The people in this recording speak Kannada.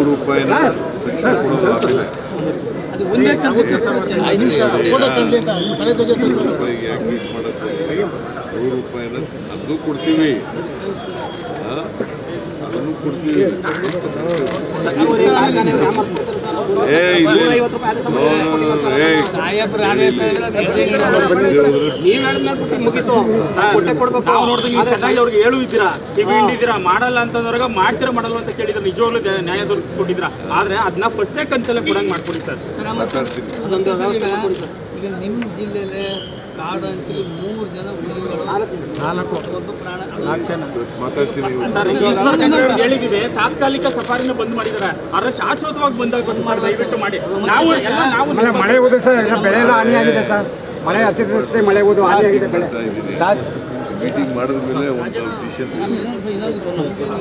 ರೂಪಾಯಿನ ಅದು ಕೊಡ್ತೀವಿ, ಅದನ್ನು ಕೊಡ್ತೀವಿ. ಅವ್ರಿಗೆ ಹೇಳು ಇದ್ದೀರಾ, ಟಿವಿ ಹಿಂಡಿದ್ದೀರಾ, ಮಾಡಲ್ಲ ಅಂತಂದ್ರಾಗ ಮಾಡ್ತೀರಾ ಮಾಡಲ್ಲ ಅಂತ ಕೇಳಿದ್ರೆ ನಿಜವಾಗ್ಲೂ ನ್ಯಾಯ ದೊರಕಿಸ್ಕೊಟ್ಟಿದ್ರ. ಆದ್ರೆ ಅದನ್ನ ಫಸ್ಟ್ನೇ ಕಂತಲ್ಲೇ ಕೊಡಂಗ್ ಮಾಡ್ಕೊಡಿ ಸರ್. ಈಗ ನಿಮ್ಮ ಜಿಲ್ಲೆಯಲ್ಲೇ ಕಾಡು ಹಂಚಲಿ 3 ಜನ ಹೇಳಿದಿವಿ. ತಾತ್ಕಾಲಿಕ ಸಫಾರಿನ ಬಂದ್ ಮಾಡಿದ್ದಾರೆ, ಆದ್ರೆ ಶಾಶ್ವತವಾಗಿ ಬಂದ್ ಮಾಡಿ ದಯವಿಟ್ಟು ಮಾಡಿ. ನಾವು ಮಳೆ ಹೋದ ಸರ್, ಬೆಳೆ ಎಲ್ಲ ಹಾನಿ ಆಗಿದೆ ಸರ್. ಮಳೆ ಅತಿವೃಷ್ಟಿ ಮಳೆ ಹೋದು ಹಾನಿ ಆಗಿದೆ ಬೆಳೆ. ಮೀಟಿಂಗ್ ಮಾಡಿದ ಮೇಲೆ ಒಂದು ಡಿಸಿಷನ್